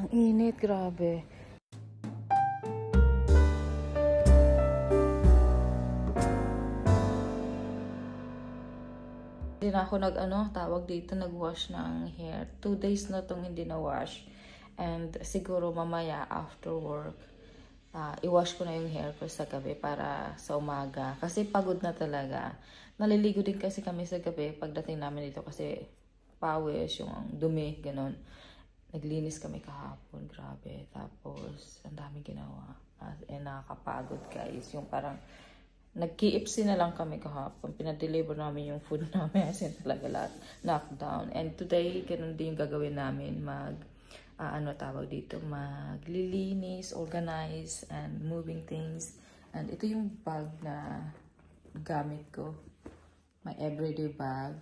init, grabe. Hindi na ako tawag dito, nag-wash ng hair. 2 days na tong hindi na-wash. And siguro mamaya after work, i-wash ko na yung hair ko sa gabi para sa umaga. Kasi pagod na talaga. Naliligo din kasi kami sa gabi pagdating namin dito kasi pawis, yung dumi, ganun. Naglinis kami kahapon, grabe. Tapos, ang dami ginawa. Nakakapagod guys. Yung parang, nag-KFC na lang kami kahapon. Pinadeliver namin yung food namin. As in talaga lahat. Knockdown. And today, ganun din yung gagawin namin. Tawag dito? Maglilinis, organize, and moving things. And ito yung bag na gamit ko. My everyday bag.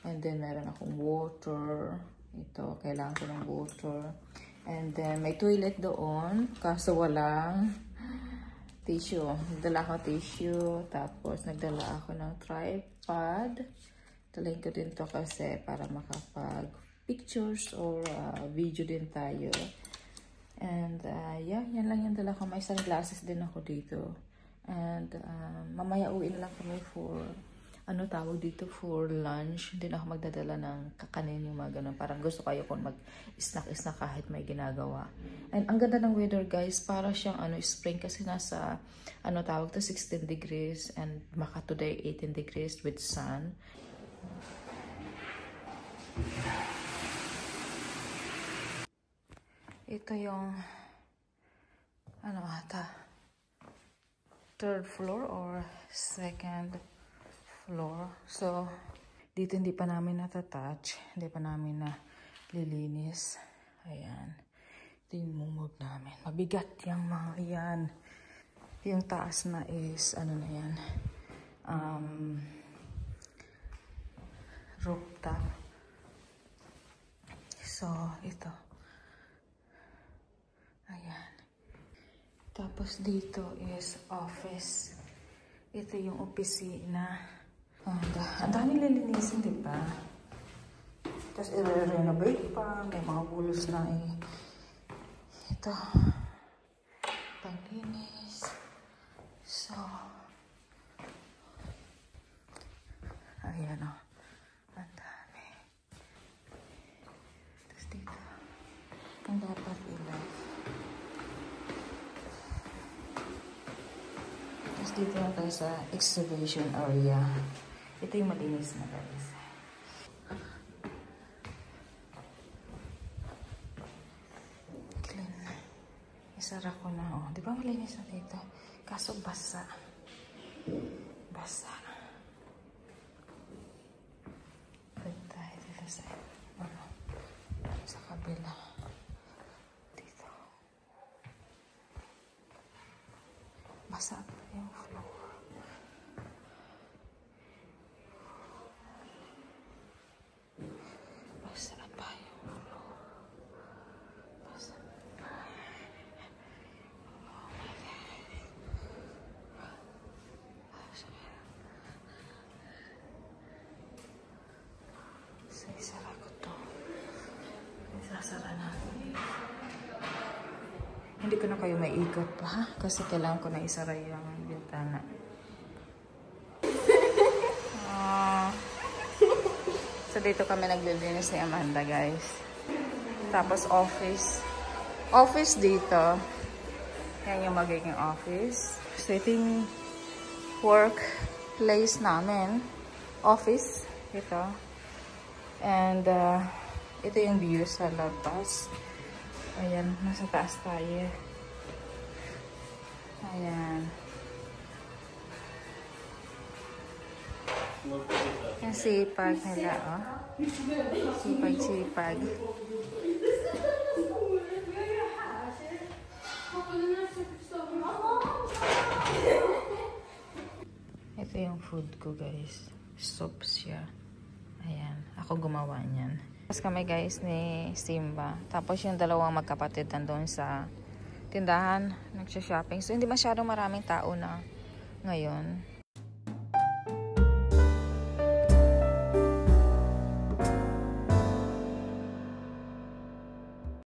And then, meron akong water. Ito, kailangan ko ng water. And then, may toilet doon. Kaso walang tissue. Nagdala ako tissue. Tapos, nagdala ako ng tripod. Dalahin ko din to kasi para makapag-pictures or video din tayo. And, yan lang yung dala ko. May sunglasses din ako dito. And, mamaya uwi na lang kami for tawag dito, for lunch. Hindi na ako magdadala ng kakanin yung mga ganun. Parang gusto kayo kung mag-snack-snack kahit may ginagawa. And ang ganda ng weather guys, para siyang spring kasi nasa tawag to 16 degrees and Maka today 18 degrees with sun. Ito yung third floor or second floor. So, dito hindi pa namin natatouch. Hindi pa namin na lilinis. Ayan. Ito yung move namin. Mabigat yung mga yan. Yung taas na is, na yan. Rooftop. So, ito. Ayan. Tapos dito is office. Ito yung opisina. Ang dami lilinisin, di ba? Tapos i-renovate pa. May mga bulos na ito. Paglinis. So, ayan o. Ang dami. Tapos dito. Ang dapat ilaw. Tapos dito na tayo sa exhibition area. Ito yung malinis na guys. Clean na. Isara ko na Di ba malinis na dito? Kaso basa. Basa. Pwede tayo dito sa kabila. Dito. Basa pa yung floor. Isara ko to. Isasara natin. Hindi ko na kayo maikot pa, ha? Kasi kailangan ko na isara yung bintana. So, dito kami naglilinis ni Amanda, guys. Tapos, office. Office dito. Yan yung magiging office. So, ito yung workplace namin. Office. Ito. And, ito yung view sa labas. Ayan, nasa taas tayo. Ayan. Yung sipag nila, oh. Sipag-sipag. Ito yung food ko, guys. Soup siya. Ayan. Ako gumawa niyan. Tapos kami, guys, ni Simba. Tapos yung dalawang magkapatid nandun sa tindahan. Nagsha-shopping. So, hindi masyadong maraming tao na ngayon.